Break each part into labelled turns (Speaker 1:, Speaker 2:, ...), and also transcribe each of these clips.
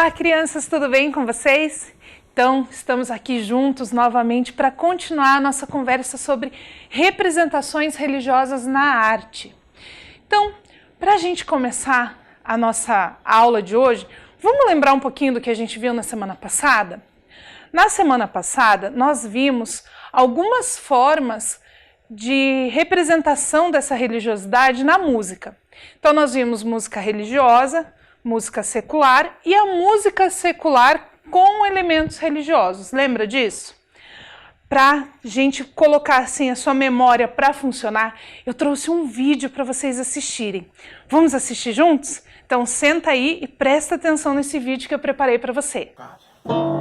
Speaker 1: Olá, crianças, tudo bem com vocês? Então, estamos aqui juntos novamente para continuar a nossa conversa sobre representações religiosas na arte. Então, para a gente começar a nossa aula de hoje, vamos lembrar um pouquinho do que a gente viu na semana passada? Na semana passada, nós vimos algumas formas de representação dessa religiosidade na música. Então, nós vimos música religiosa, música secular e a música secular com elementos religiosos. Lembra disso? Para a gente colocar assim a sua memória para funcionar, eu trouxe um vídeo para vocês assistirem. Vamos assistir juntos? Então senta aí e presta atenção nesse vídeo que eu preparei para você.
Speaker 2: Os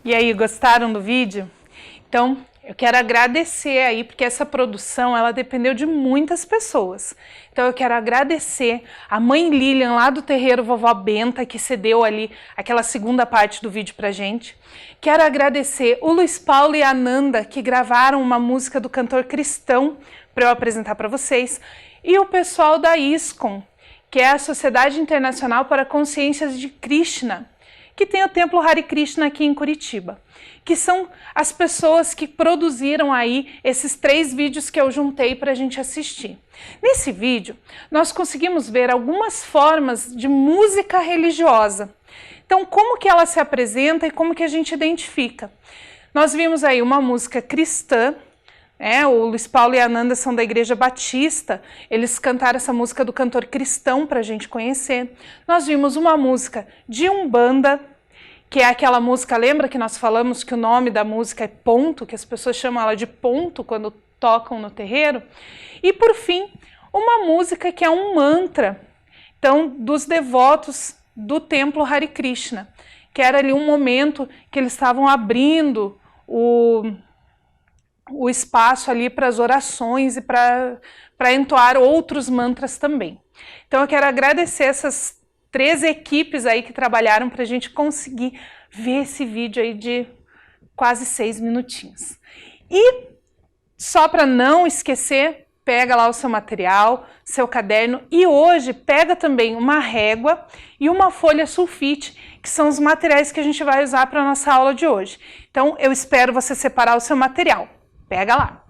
Speaker 1: E aí, gostaram do vídeo? Então, eu quero agradecer aí, porque essa produção, ela dependeu de muitas pessoas. Então, eu quero agradecer a mãe Lilian, lá do terreiro Vovó Benta, que cedeu ali aquela segunda parte do vídeo pra gente. Quero agradecer o Luiz Paulo e a Nanda, que gravaram uma música do cantor cristão para eu apresentar para vocês. E o pessoal da ISKCON, que é a Sociedade Internacional para a Consciência de Krishna, que tem o Templo Hare Krishna aqui em Curitiba, que são as pessoas que produziram aí esses 3 vídeos que eu juntei para a gente assistir. Nesse vídeo, nós conseguimos ver algumas formas de música religiosa. Então, como que ela se apresenta e como que a gente identifica? Nós vimos aí uma música cristã, o Luiz Paulo e a Nanda são da Igreja Batista, eles cantaram essa música do cantor cristão para a gente conhecer. Nós vimos uma música de Umbanda, que é aquela música, lembra que nós falamos que o nome da música é ponto, que as pessoas chamam ela de ponto quando tocam no terreiro? E por fim, uma música que é um mantra, então, dos devotos do Templo Hare Krishna, que era ali um momento que eles estavam abrindo o espaço ali para as orações e para entoar outros mantras também. Então eu quero agradecer essas 3 equipes aí que trabalharam para a gente conseguir ver esse vídeo aí de quase 6 minutinhos. E só para não esquecer, pega lá o seu material, seu caderno, e hoje pega também uma régua e uma folha sulfite, que são os materiais que a gente vai usar para a nossa aula de hoje. Então eu espero você separar o seu material. Pega lá!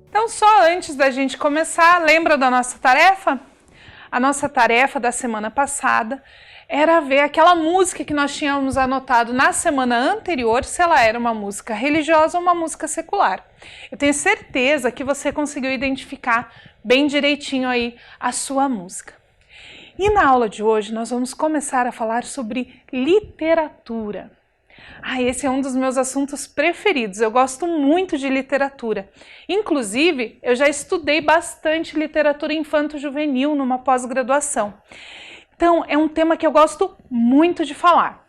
Speaker 1: Então, só antes da gente começar, lembra da nossa tarefa? A nossa tarefa da semana passada era ver aquela música que nós tínhamos anotado na semana anterior, se ela era uma música religiosa ou uma música secular. Eu tenho certeza que você conseguiu identificar bem direitinho aí a sua música. E na aula de hoje nós vamos começar a falar sobre literatura. Esse é um dos meus assuntos preferidos, eu gosto muito de literatura. Inclusive, eu já estudei bastante literatura infanto-juvenil numa pós-graduação. Então, é um tema que eu gosto muito de falar.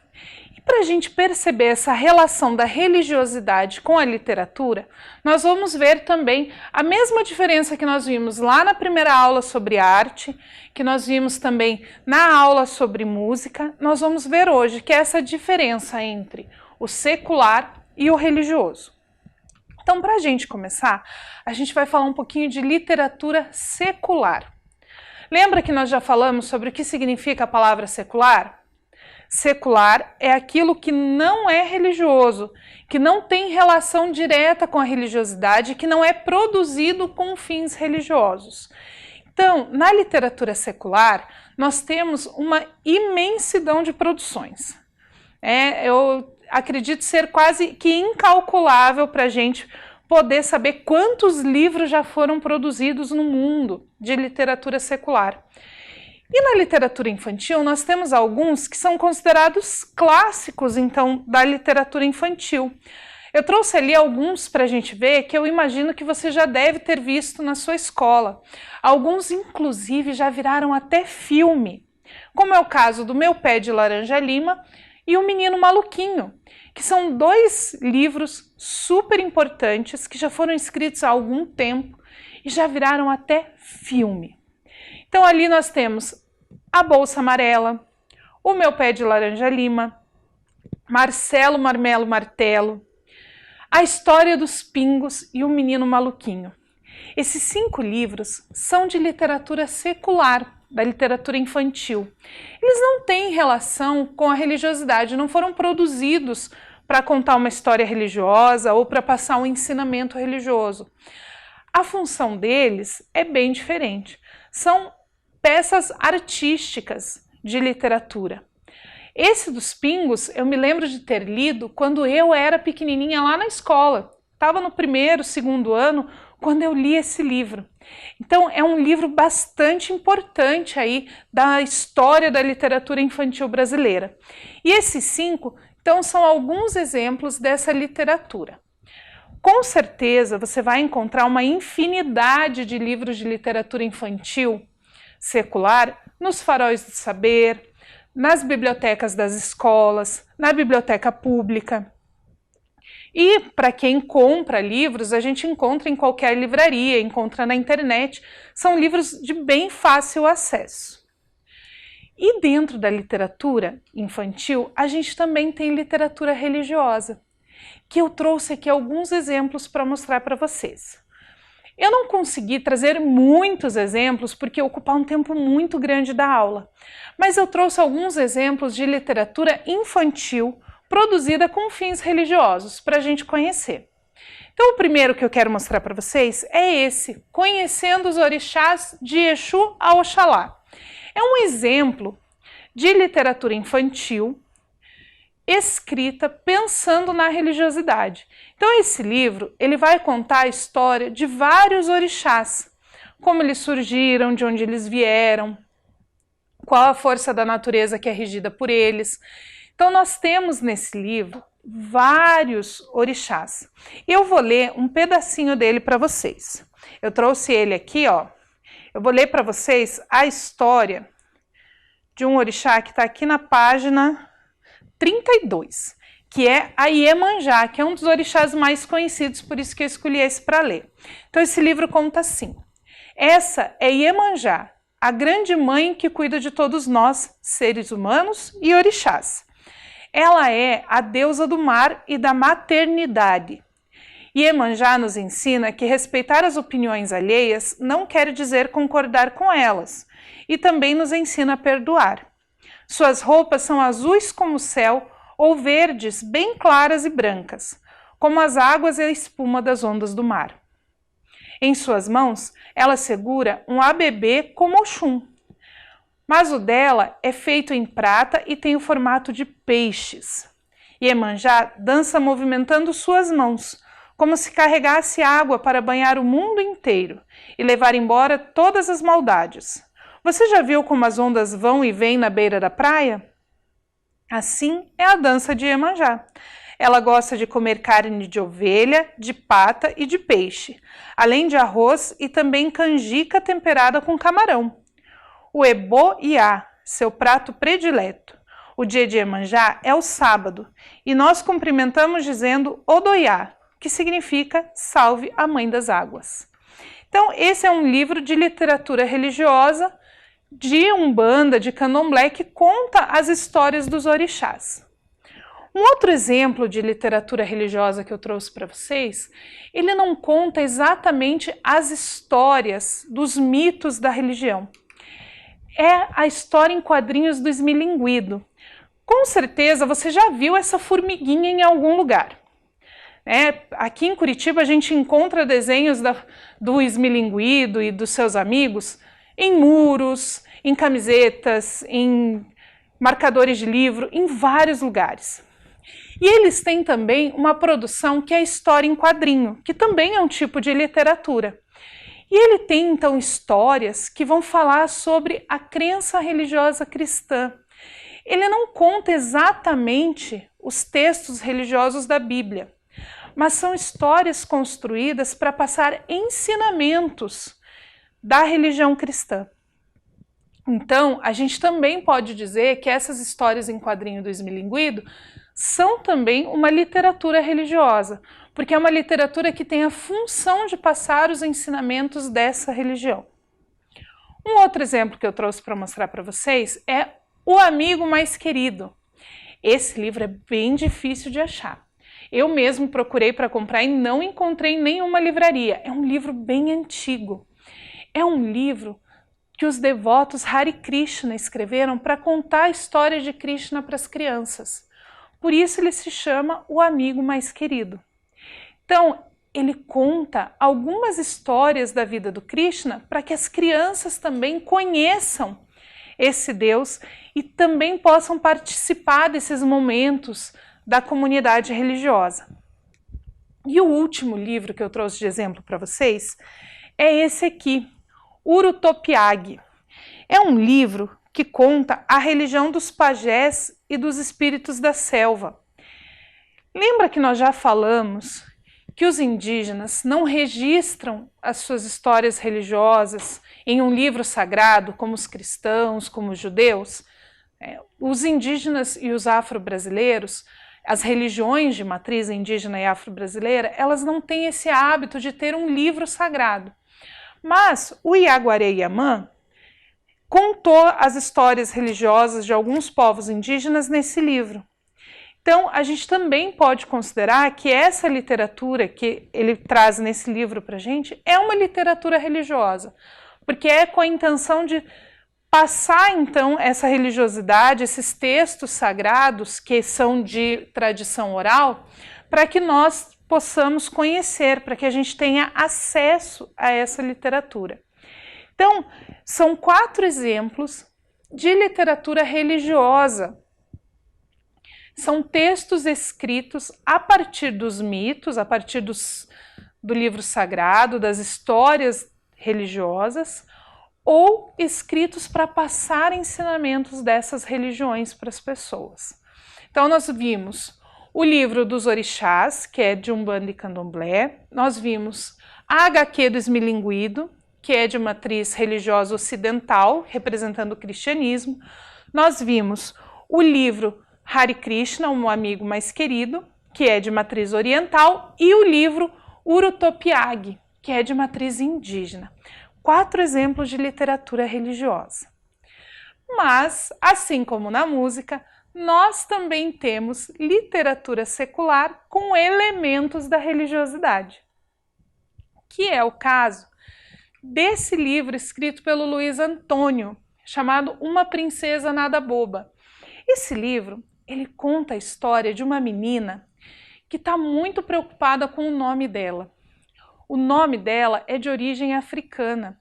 Speaker 1: E para a gente perceber essa relação da religiosidade com a literatura, nós vamos ver também a mesma diferença que nós vimos lá na primeira aula sobre arte, que nós vimos também na aula sobre música, nós vamos ver hoje que é essa diferença entre o secular e o religioso. Então, para a gente começar, a gente vai falar um pouquinho de literatura secular. Lembra que nós já falamos sobre o que significa a palavra secular? Secular é aquilo que não é religioso, que não tem relação direta com a religiosidade, que não é produzido com fins religiosos. Então, na literatura secular, nós temos uma imensidão de produções. Eu acredito ser quase que incalculável para a gente poder saber quantos livros já foram produzidos no mundo de literatura secular. E na literatura infantil, nós temos alguns que são considerados clássicos, então, da literatura infantil. Eu trouxe ali alguns para a gente ver que eu imagino que você já deve ter visto na sua escola. Alguns, inclusive, já viraram até filme, como é o caso do Meu Pé de Laranja Lima e O Menino Maluquinho, que são dois livros super importantes que já foram escritos há algum tempo e já viraram até filme. Então ali nós temos A Bolsa Amarela, O Meu Pé de Laranja Lima, Marcelo Marmelo Martelo, A História dos Pingos e O Menino Maluquinho. Esses 5 livros são de literatura secular, da literatura infantil. Eles não têm relação com a religiosidade, não foram produzidos para contar uma história religiosa ou para passar um ensinamento religioso. A função deles é bem diferente. São peças artísticas de literatura. Esse dos Pingos eu me lembro de ter lido quando eu era pequenininha lá na escola. Estava no 1º, 2º ano quando eu li esse livro. Então é um livro bastante importante aí da história da literatura infantil brasileira. E esses 5, então, são alguns exemplos dessa literatura. Com certeza você vai encontrar uma infinidade de livros de literatura infantil secular nos faróis do saber, nas bibliotecas das escolas, na biblioteca pública. E para quem compra livros, a gente encontra em qualquer livraria, encontra na internet, são livros de bem fácil acesso. E dentro da literatura infantil, a gente também tem literatura religiosa, que eu trouxe aqui alguns exemplos para mostrar para vocês. Eu não consegui trazer muitos exemplos porque ocupar um tempo muito grande da aula, mas eu trouxe alguns exemplos de literatura infantil produzida com fins religiosos, para a gente conhecer. Então o primeiro que eu quero mostrar para vocês é esse, Conhecendo os Orixás de Exu a Oxalá. É um exemplo de literatura infantil escrita pensando na religiosidade. Então esse livro ele vai contar a história de vários orixás, como eles surgiram, de onde eles vieram, qual a força da natureza que é regida por eles. Então nós temos nesse livro vários orixás. Eu vou ler um pedacinho dele para vocês. Eu trouxe ele aqui, ó. Eu vou ler para vocês a história de um orixá que está aqui na página 32, que é a Iemanjá, que é um dos orixás mais conhecidos, por isso que eu escolhi esse para ler. Então esse livro conta assim: essa é Iemanjá, a grande mãe que cuida de todos nós, seres humanos e orixás. Ela é a deusa do mar e da maternidade. Iemanjá nos ensina que respeitar as opiniões alheias não quer dizer concordar com elas, e também nos ensina a perdoar. Suas roupas são azuis como o céu ou verdes, bem claras e brancas, como as águas e a espuma das ondas do mar. Em suas mãos, ela segura um ABB como Oxum, mas o dela é feito em prata e tem o formato de peixes. Iemanjá dança movimentando suas mãos, como se carregasse água para banhar o mundo inteiro e levar embora todas as maldades. Você já viu como as ondas vão e vêm na beira da praia? Assim é a dança de Iemanjá. Ela gosta de comer carne de ovelha, de pata e de peixe, além de arroz e também canjica temperada com camarão. O Ebo-Iá, seu prato predileto. O dia de Iemanjá é o sábado e nós cumprimentamos dizendo Odoiá, que significa salve a mãe das águas. Então, esse é um livro de literatura religiosa de Umbanda, de Candomblé, que conta as histórias dos orixás. Um outro exemplo de literatura religiosa que eu trouxe para vocês, ele não conta exatamente as histórias dos mitos da religião. É a história em quadrinhos do Esmilinguido. Com certeza você já viu essa formiguinha em algum lugar. Aqui em Curitiba a gente encontra desenhos do Esmilinguido e dos seus amigos em muros, em camisetas, em marcadores de livro, em vários lugares. E eles têm também uma produção que é a história em quadrinho, que também é um tipo de literatura. E ele tem então histórias que vão falar sobre a crença religiosa cristã. Ele não conta exatamente os textos religiosos da Bíblia, mas são histórias construídas para passar ensinamentos da religião cristã. Então, a gente também pode dizer que essas histórias em quadrinho do Esmilinguido são também uma literatura religiosa, porque é uma literatura que tem a função de passar os ensinamentos dessa religião. Um outro exemplo que eu trouxe para mostrar para vocês é O Amigo Mais Querido. Esse livro é bem difícil de achar. Eu mesmo procurei para comprar e não encontrei em nenhuma livraria. É um livro bem antigo. É um livro que os devotos Hare Krishna escreveram para contar a história de Krishna para as crianças. Por isso ele se chama O Amigo Mais Querido. Então, ele conta algumas histórias da vida do Krishna para que as crianças também conheçam esse Deus e também possam participar desses momentos da comunidade religiosa. E o último livro que eu trouxe de exemplo para vocês é esse aqui, Urutopiag. É um livro que conta a religião dos pajés e dos espíritos da selva. Lembra que nós já falamos que os indígenas não registram as suas histórias religiosas em um livro sagrado, como os cristãos, como os judeus? Os indígenas e os afro-brasileiros, as religiões de matriz indígena e afro-brasileira, elas não têm esse hábito de ter um livro sagrado. Mas o Iaguaré Yamã contou as histórias religiosas de alguns povos indígenas nesse livro. Então, a gente também pode considerar que essa literatura que ele traz nesse livro para a gente é uma literatura religiosa, porque é com a intenção de passar, então, essa religiosidade, esses textos sagrados que são de tradição oral, para que nós possamos conhecer, para que a gente tenha acesso a essa literatura. Então, são 4 exemplos de literatura religiosa. São textos escritos a partir dos mitos, a partir do livro sagrado, das histórias religiosas, ou escritos para passar ensinamentos dessas religiões para as pessoas. Então, nós vimos o livro dos orixás, que é de Umbanda e Candomblé. Nós vimos a HQ do Esmilinguido, que é de matriz religiosa ocidental, representando o cristianismo. Nós vimos o livro Hare Krishna, Um Amigo Mais Querido, que é de matriz oriental, e o livro Urutopiag, que é de matriz indígena. 4 exemplos de literatura religiosa. Mas, assim como na música, nós também temos literatura secular com elementos da religiosidade, que é o caso desse livro escrito pelo Luiz Antônio, chamado Uma Princesa Nada Boba. Esse livro, ele conta a história de uma menina que está muito preocupada com o nome dela. O nome dela é de origem africana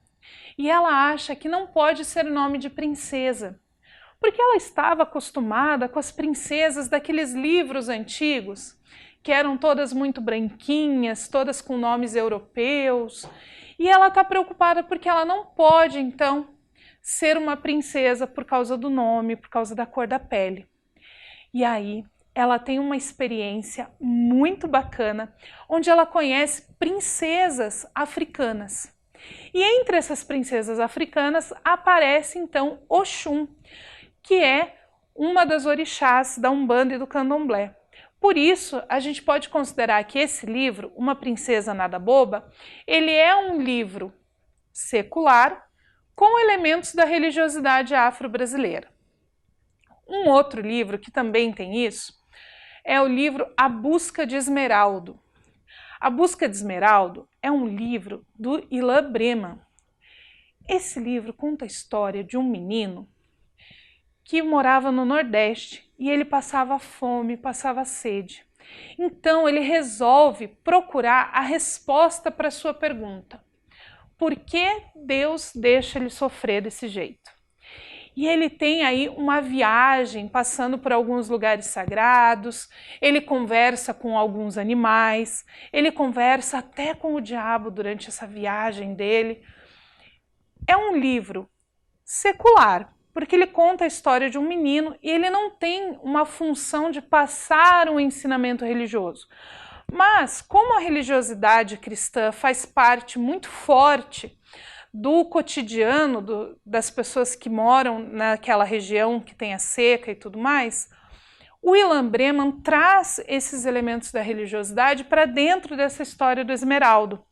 Speaker 1: e ela acha que não pode ser nome de princesa, porque ela estava acostumada com as princesas daqueles livros antigos, que eram todas muito branquinhas, todas com nomes europeus, e ela está preocupada porque ela não pode, então, ser uma princesa por causa do nome, por causa da cor da pele. E aí, ela tem uma experiência muito bacana, onde ela conhece princesas africanas. E entre essas princesas africanas aparece, então, Oxum, que é uma das orixás da Umbanda e do Candomblé. Por isso, a gente pode considerar que esse livro, Uma Princesa Nada Boba, ele é um livro secular com elementos da religiosidade afro-brasileira. Um outro livro que também tem isso é o livro A Busca de Esmeraldo. A Busca de Esmeraldo é um livro do Ilan Breman. Esse livro conta a história de um menino que morava no Nordeste e ele passava fome, passava sede. Então ele resolve procurar a resposta para a sua pergunta: por que Deus deixa ele sofrer desse jeito? E ele tem aí uma viagem passando por alguns lugares sagrados, ele conversa com alguns animais, ele conversa até com o diabo durante essa viagem dele. É um livro secular, porque ele conta a história de um menino e ele não tem uma função de passar um ensinamento religioso. Mas, como a religiosidade cristã faz parte muito forte do cotidiano das pessoas que moram naquela região que tem a seca e tudo mais, o Ilan Breman traz esses elementos da religiosidade para dentro dessa história do Esmeraldo,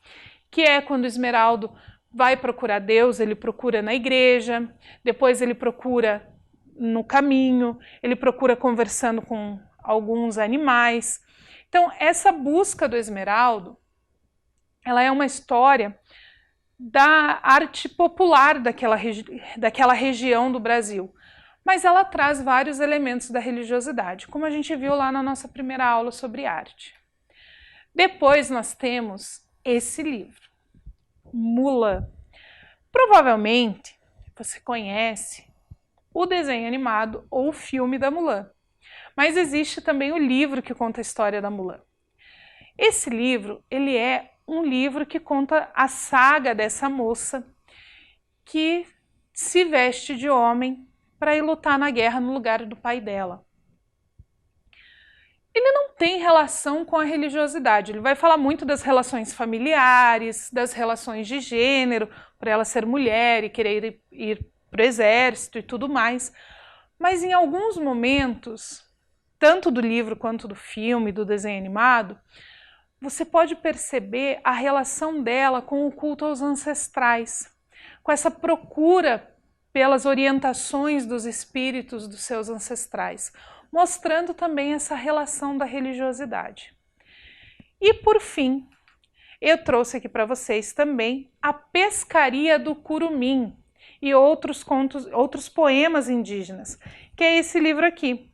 Speaker 1: que é quando o Esmeraldo vai procurar Deus, ele procura na igreja, depois ele procura no caminho, ele procura conversando com alguns animais. Então, essa busca do Esmeraldo, ela é uma história da arte popular daquela região do Brasil, mas ela traz vários elementos da religiosidade, como a gente viu lá na nossa primeira aula sobre arte. Depois nós temos esse livro, Mulan. Provavelmente você conhece o desenho animado ou o filme da Mulan, mas existe também o livro que conta a história da Mulan. Esse livro, ele é um livro que conta a saga dessa moça que se veste de homem para ir lutar na guerra no lugar do pai dela. Ele não tem relação com a religiosidade, ele vai falar muito das relações familiares, das relações de gênero, para ela ser mulher e querer ir para o exército e tudo mais, mas em alguns momentos, tanto do livro quanto do filme, do desenho animado, você pode perceber a relação dela com o culto aos ancestrais, com essa procura pelas orientações dos espíritos dos seus ancestrais, mostrando também essa relação da religiosidade. E por fim, eu trouxe aqui para vocês também A Pescaria do Curumim e outros poemas indígenas, que é esse livro aqui.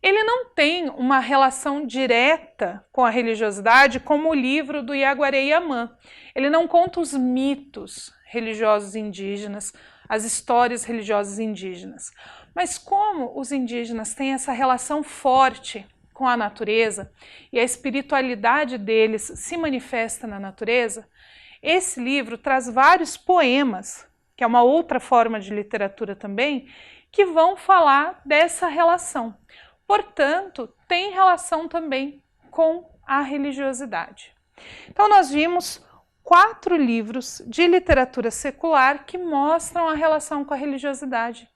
Speaker 1: Ele não tem uma relação direta com a religiosidade como o livro do Iaguaré Yamã. Ele não conta os mitos religiosos indígenas, as histórias religiosas indígenas. Mas como os indígenas têm essa relação forte com a natureza e a espiritualidade deles se manifesta na natureza, esse livro traz vários poemas, que é uma outra forma de literatura também, que vão falar dessa relação. Portanto, tem relação também com a religiosidade. Então, nós vimos 4 livros de literatura secular que mostram a relação com a religiosidade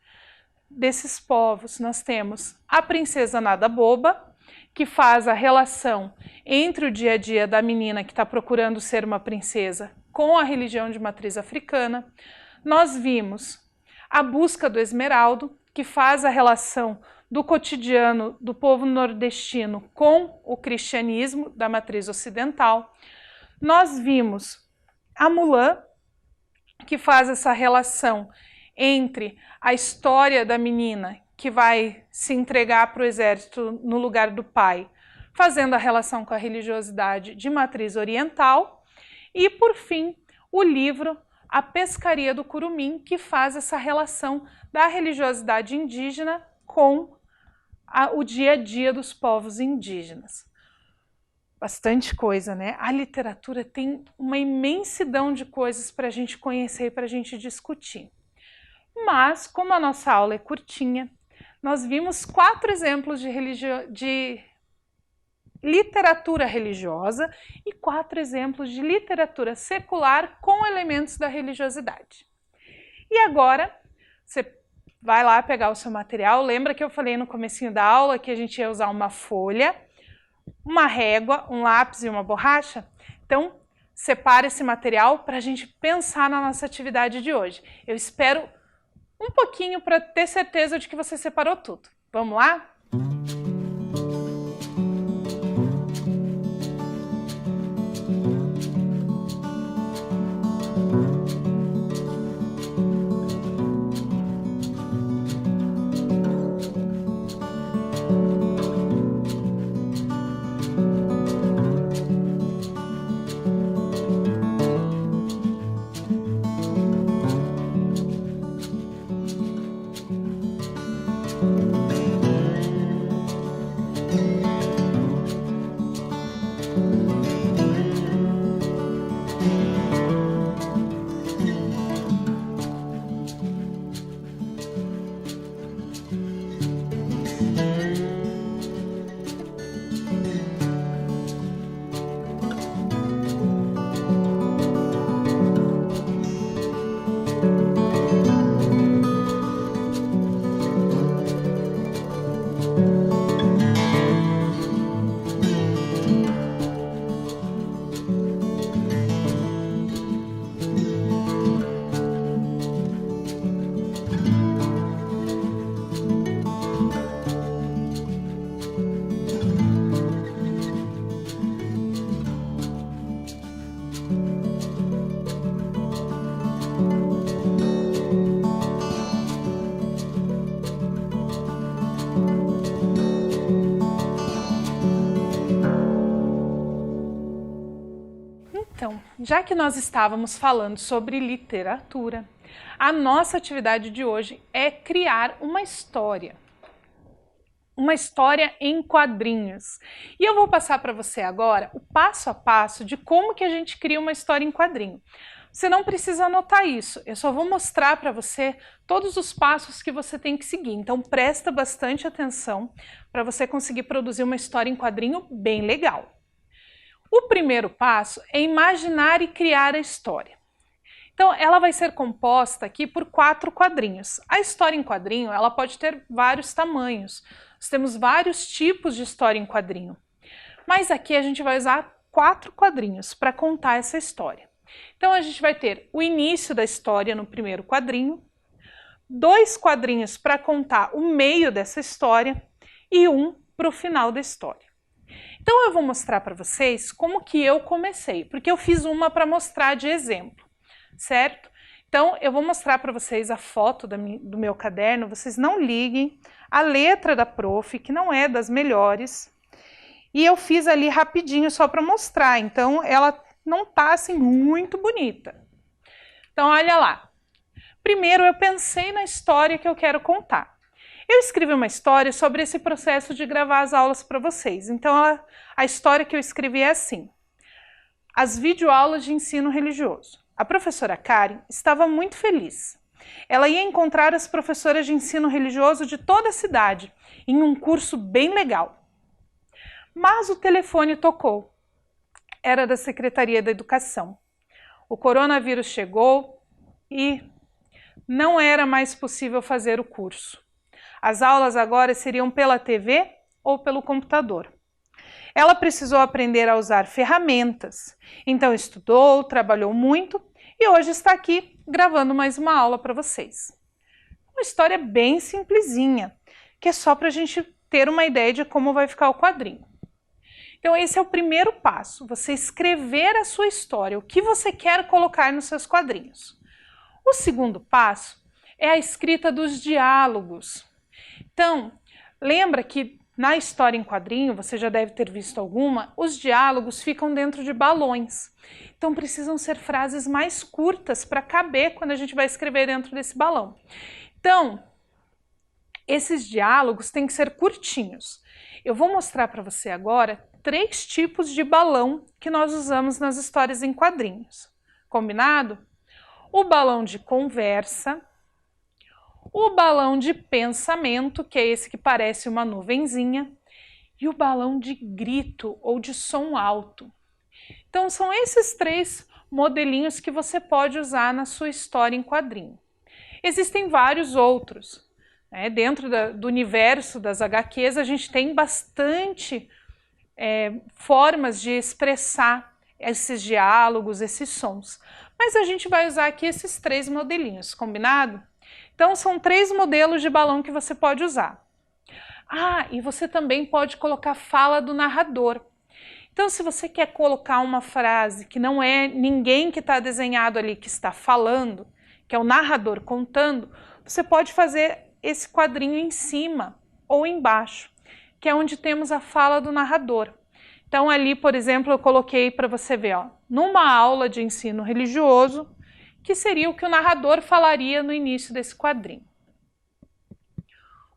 Speaker 1: desses povos. Nós temos A Princesa Nada Boba, que faz a relação entre o dia a dia da menina que está procurando ser uma princesa com a religião de matriz africana. Nós vimos A Busca do Esmeraldo, que faz a relação do cotidiano do povo nordestino com o cristianismo da matriz ocidental. Nós vimos a Mulan, que faz essa relação entre a história da menina que vai se entregar para o exército no lugar do pai, fazendo a relação com a religiosidade de matriz oriental, e, por fim, o livro A Pescaria do Curumim, que faz essa relação da religiosidade indígena com o dia a dia dos povos indígenas. Bastante coisa, né? A literatura tem uma imensidão de coisas para a gente conhecer e para a gente discutir. Mas, como a nossa aula é curtinha, nós vimos 4 exemplos de literatura religiosa e 4 exemplos de literatura secular com elementos da religiosidade. E agora, você vai lá pegar o seu material. Lembra que eu falei no comecinho da aula que a gente ia usar uma folha, uma régua, um lápis e uma borracha? Então, separa esse material para a gente pensar na nossa atividade de hoje. Eu espero um pouquinho para ter certeza de que você separou tudo. Vamos lá? Então, já que nós estávamos falando sobre literatura, a nossa atividade de hoje é criar uma história em quadrinhos. E eu vou passar para você agora o passo a passo de como que a gente cria uma história em quadrinho. Você não precisa anotar isso, eu só vou mostrar para você todos os passos que você tem que seguir. Então presta bastante atenção para você conseguir produzir uma história em quadrinho bem legal. O primeiro passo é imaginar e criar a história. Então, ela vai ser composta aqui por 4 quadrinhos. A história em quadrinho, ela pode ter vários tamanhos. Nós temos vários tipos de história em quadrinho. Mas aqui a gente vai usar 4 quadrinhos para contar essa história. Então, a gente vai ter o início da história no primeiro quadrinho, 2 quadrinhos para contar o meio dessa história e 1 para o final da história. Então eu vou mostrar para vocês como que eu comecei, porque eu fiz uma para mostrar de exemplo, certo? Então eu vou mostrar para vocês a foto do meu caderno, vocês não liguem, a letra da prof, que não é das melhores, e eu fiz ali rapidinho só para mostrar, então ela não tá assim muito bonita. Então olha lá, primeiro eu pensei na história que eu quero contar. Eu escrevi uma história sobre esse processo de gravar as aulas para vocês. Então, a história que eu escrevi é assim. As videoaulas de ensino religioso. A professora Karen estava muito feliz. Ela ia encontrar as professoras de ensino religioso de toda a cidade, em um curso bem legal. Mas o telefone tocou. Era da Secretaria da Educação. O coronavírus chegou e não era mais possível fazer o curso. As aulas agora seriam pela TV ou pelo computador. Ela precisou aprender a usar ferramentas, então estudou, trabalhou muito e hoje está aqui gravando mais uma aula para vocês. Uma história bem simplesinha, que é só para a gente ter uma ideia de como vai ficar o quadrinho. Então esse é o primeiro passo, você escrever a sua história, o que você quer colocar nos seus quadrinhos. O segundo passo é a escrita dos diálogos. Então, lembra que na história em quadrinho, você já deve ter visto alguma, os diálogos ficam dentro de balões. Então precisam ser frases mais curtas para caber quando a gente vai escrever dentro desse balão. Então, esses diálogos têm que ser curtinhos. Eu vou mostrar para você agora 3 tipos de balão que nós usamos nas histórias em quadrinhos. Combinado? O balão de conversa, o balão de pensamento, que é esse que parece uma nuvenzinha, e o balão de grito ou de som alto. Então são esses 3 modelinhos que você pode usar na sua história em quadrinho. Existem vários outros. Dentro do universo das HQs a gente tem bastante formas de expressar esses diálogos, esses sons. Mas a gente vai usar aqui esses 3 modelinhos, combinado? Então são 3 modelos de balão que você pode usar. E você também pode colocar fala do narrador. Então se você quer colocar uma frase que não é ninguém que está desenhado ali que está falando, que é o narrador contando, você pode fazer esse quadrinho em cima ou embaixo, que é onde temos a fala do narrador. Então ali, por exemplo, eu coloquei para você ver, numa aula de ensino religioso, que seria o que o narrador falaria no início desse quadrinho.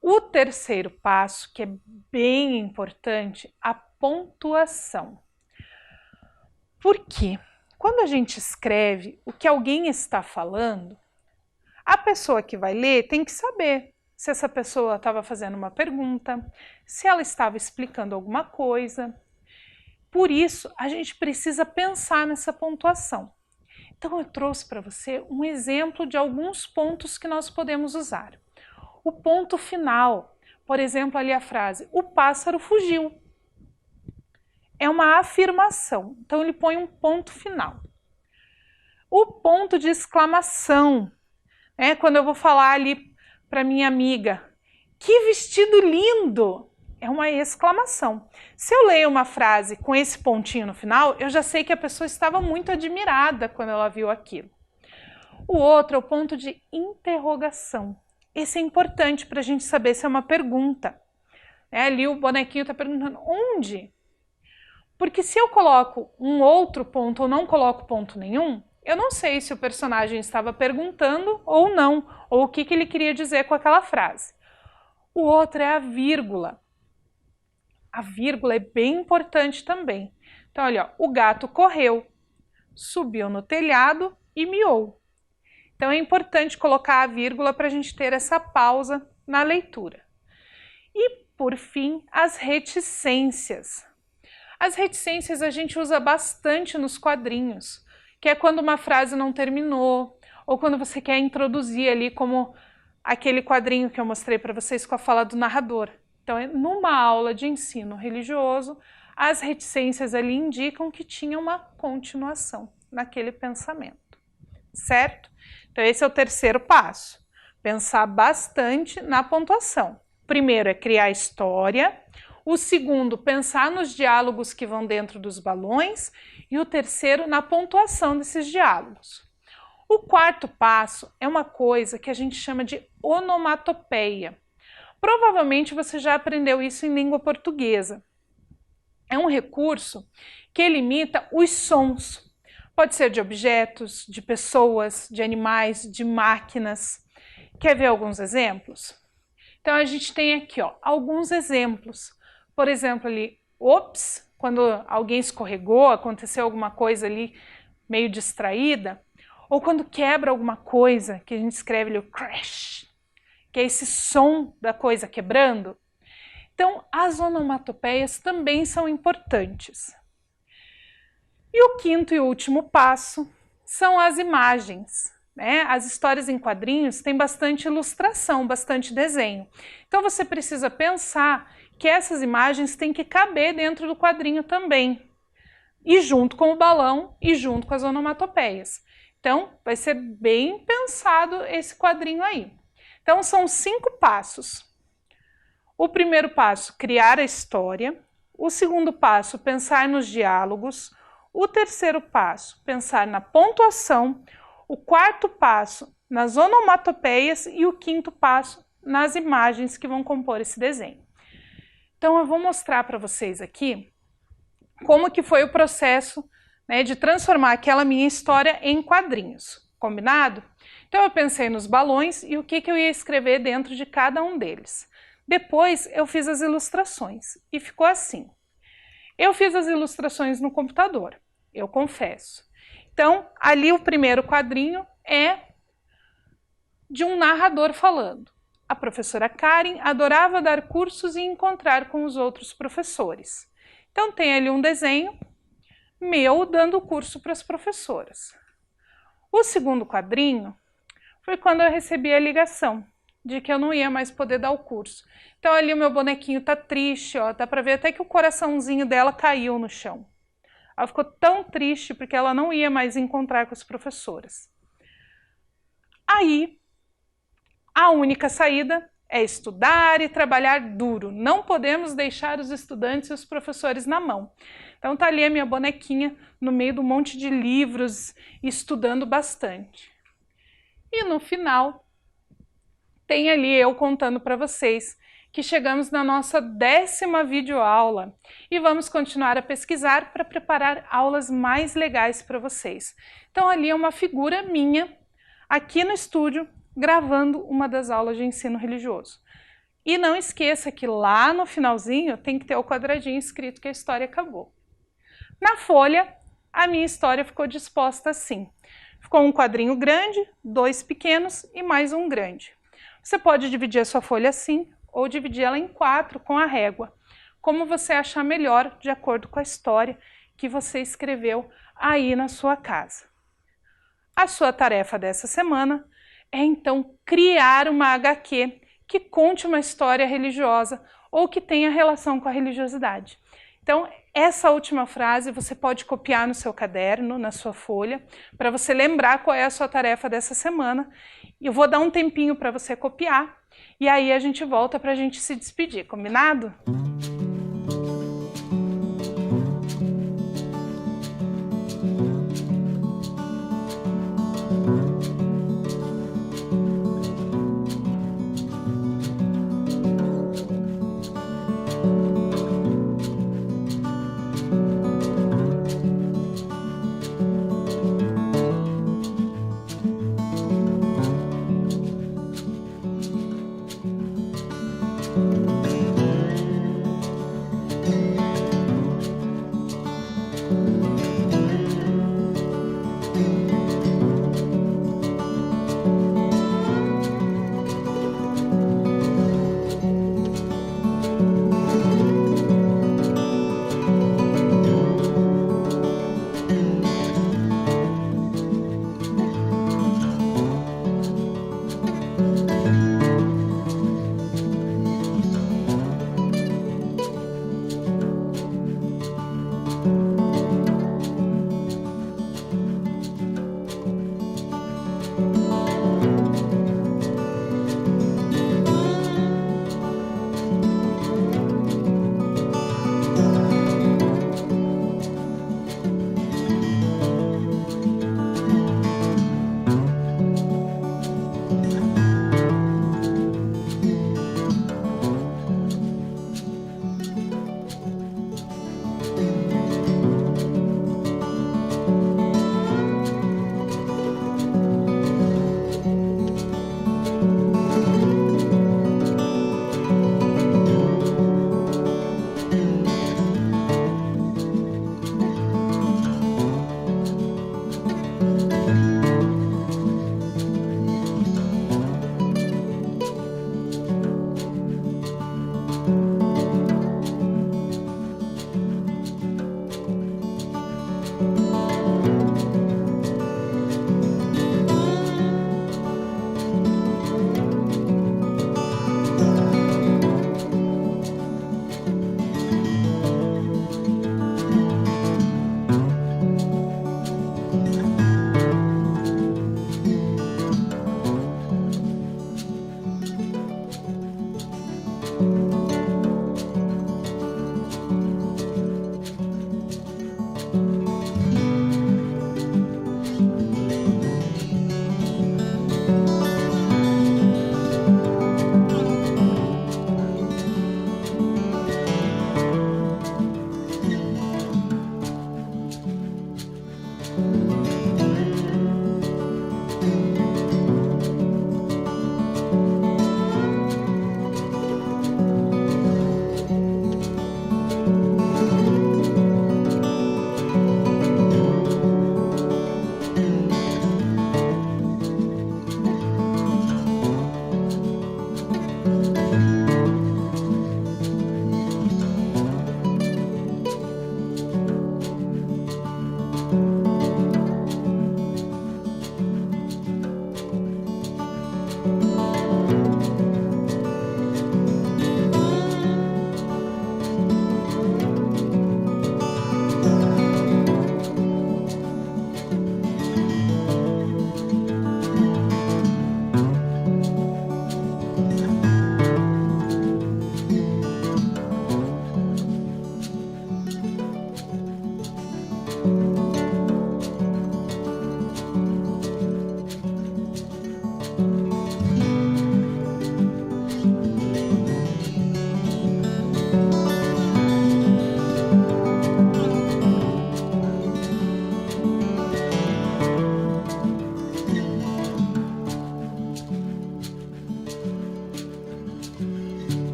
Speaker 1: O terceiro passo, que é bem importante, a pontuação. Por quê? Quando a gente escreve o que alguém está falando, a pessoa que vai ler tem que saber se essa pessoa estava fazendo uma pergunta, se ela estava explicando alguma coisa. Por isso, a gente precisa pensar nessa pontuação. Então eu trouxe para você um exemplo de alguns pontos que nós podemos usar. O ponto final, por exemplo, ali a frase, o pássaro fugiu. É uma afirmação, então ele põe um ponto final. O ponto de exclamação, quando eu vou falar ali para minha amiga, que vestido lindo! É uma exclamação. Se eu leio uma frase com esse pontinho no final, eu já sei que a pessoa estava muito admirada quando ela viu aquilo. O outro é o ponto de interrogação. Esse é importante para a gente saber se é uma pergunta. Ali o bonequinho está perguntando, onde? Porque se eu coloco um outro ponto ou não coloco ponto nenhum, eu não sei se o personagem estava perguntando ou não, ou o que ele queria dizer com aquela frase. O outro é a vírgula. A vírgula é bem importante também. Então, olha, o gato correu, subiu no telhado e miou. Então, é importante colocar a vírgula para a gente ter essa pausa na leitura. E, por fim, as reticências. As reticências a gente usa bastante nos quadrinhos, que é quando uma frase não terminou, ou quando você quer introduzir ali, como aquele quadrinho que eu mostrei para vocês com a fala do narrador. Então, numa aula de ensino religioso, as reticências ali indicam que tinha uma continuação naquele pensamento, certo? Então, esse é o terceiro passo, pensar bastante na pontuação. O primeiro é criar a história, o segundo, pensar nos diálogos que vão dentro dos balões, e o terceiro, na pontuação desses diálogos. O quarto passo é uma coisa que a gente chama de onomatopeia. Provavelmente você já aprendeu isso em língua portuguesa. É um recurso que ele imita os sons. Pode ser de objetos, de pessoas, de animais, de máquinas. Quer ver alguns exemplos? Então a gente tem aqui alguns exemplos. Por exemplo, ali, ops, quando alguém escorregou, aconteceu alguma coisa ali meio distraída, ou quando quebra alguma coisa, que a gente escreve ali o crash, que é esse som da coisa quebrando. Então, as onomatopeias também são importantes. E o quinto e último passo são as imagens. As histórias em quadrinhos têm bastante ilustração, bastante desenho. Então, você precisa pensar que essas imagens têm que caber dentro do quadrinho também. E junto com o balão e junto com as onomatopeias. Então, vai ser bem pensado esse quadrinho aí. Então, são 5 passos. O primeiro passo, criar a história. O segundo passo, pensar nos diálogos. O terceiro passo, pensar na pontuação. O quarto passo, nas onomatopeias. E o quinto passo, nas imagens que vão compor esse desenho. Então, eu vou mostrar para vocês aqui como que foi o processo, né, de transformar aquela minha história em quadrinhos. Combinado? Então, eu pensei nos balões e o que eu ia escrever dentro de cada um deles. Depois, eu fiz as ilustrações e ficou assim. Eu fiz as ilustrações no computador, eu confesso. Então, ali o primeiro quadrinho é de um narrador falando. A professora Karen adorava dar cursos e encontrar com os outros professores. Então, tem ali um desenho meu dando curso para as professoras. O segundo quadrinho foi quando eu recebi a ligação de que eu não ia mais poder dar o curso. Então, ali o meu bonequinho tá triste, ó, dá para ver até que o coraçãozinho dela caiu no chão. Ela ficou tão triste porque ela não ia mais encontrar com as professoras. Aí, a única saída é estudar e trabalhar duro. Não podemos deixar os estudantes e os professores na mão. Então tá ali a minha bonequinha no meio de um monte de livros, estudando bastante. E no final, tem ali eu contando para vocês que chegamos na nossa 10ª videoaula e vamos continuar a pesquisar para preparar aulas mais legais para vocês. Então ali é uma figura minha aqui no estúdio, gravando uma das aulas de ensino religioso. E não esqueça que lá no finalzinho tem que ter o quadradinho escrito que a história acabou. Na folha, a minha história ficou disposta assim. Ficou um quadrinho grande, 2 pequenos e mais um grande. Você pode dividir a sua folha assim, ou dividir ela em 4 com a régua, como você achar melhor, de acordo com a história que você escreveu aí na sua casa. A sua tarefa dessa semana é então criar uma HQ que conte uma história religiosa ou que tenha relação com a religiosidade. Então, essa última frase você pode copiar no seu caderno, na sua folha, para você lembrar qual é a sua tarefa dessa semana. Eu vou dar um tempinho para você copiar e aí a gente volta para a gente se despedir, combinado?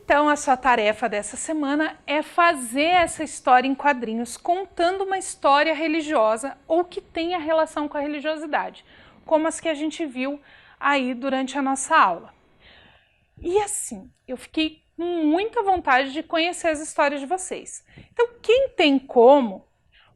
Speaker 1: Então, a sua tarefa dessa semana é fazer essa história em quadrinhos, contando uma história religiosa ou que tenha relação com a religiosidade, como as que a gente viu aí durante a nossa aula. E assim, eu fiquei com muita vontade de conhecer as histórias de vocês. Então, quem tem como,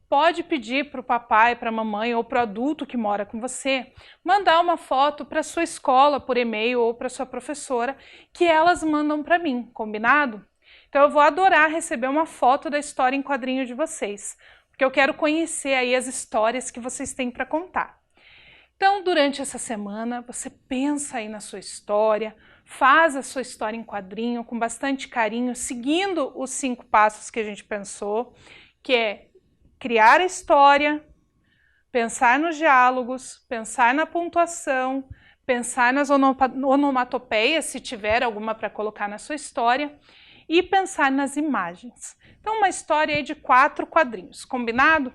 Speaker 1: pode pedir para o papai, para a mamãe ou para o adulto que mora com você, mandar uma foto para sua escola por e-mail ou para sua professora, que elas mandam para mim, combinado? Então eu vou adorar receber uma foto da história em quadrinho de vocês, porque eu quero conhecer aí as histórias que vocês têm para contar. Então, durante essa semana, você pensa aí na sua história, faz a sua história em quadrinho com bastante carinho, seguindo os 5 passos que a gente pensou, que é criar a história, pensar nos diálogos, pensar na pontuação, pensar nas onomatopeias, se tiver alguma para colocar na sua história, e pensar nas imagens. Então, uma história aí de 4 quadrinhos, combinado?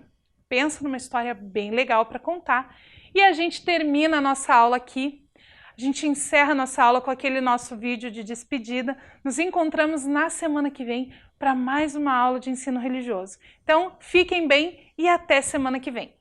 Speaker 1: Pensa numa história bem legal para contar. E a gente termina a nossa aula aqui. A gente encerra a nossa aula com aquele nosso vídeo de despedida. Nos encontramos na semana que vem para mais uma aula de ensino religioso. Então, fiquem bem e até semana que vem.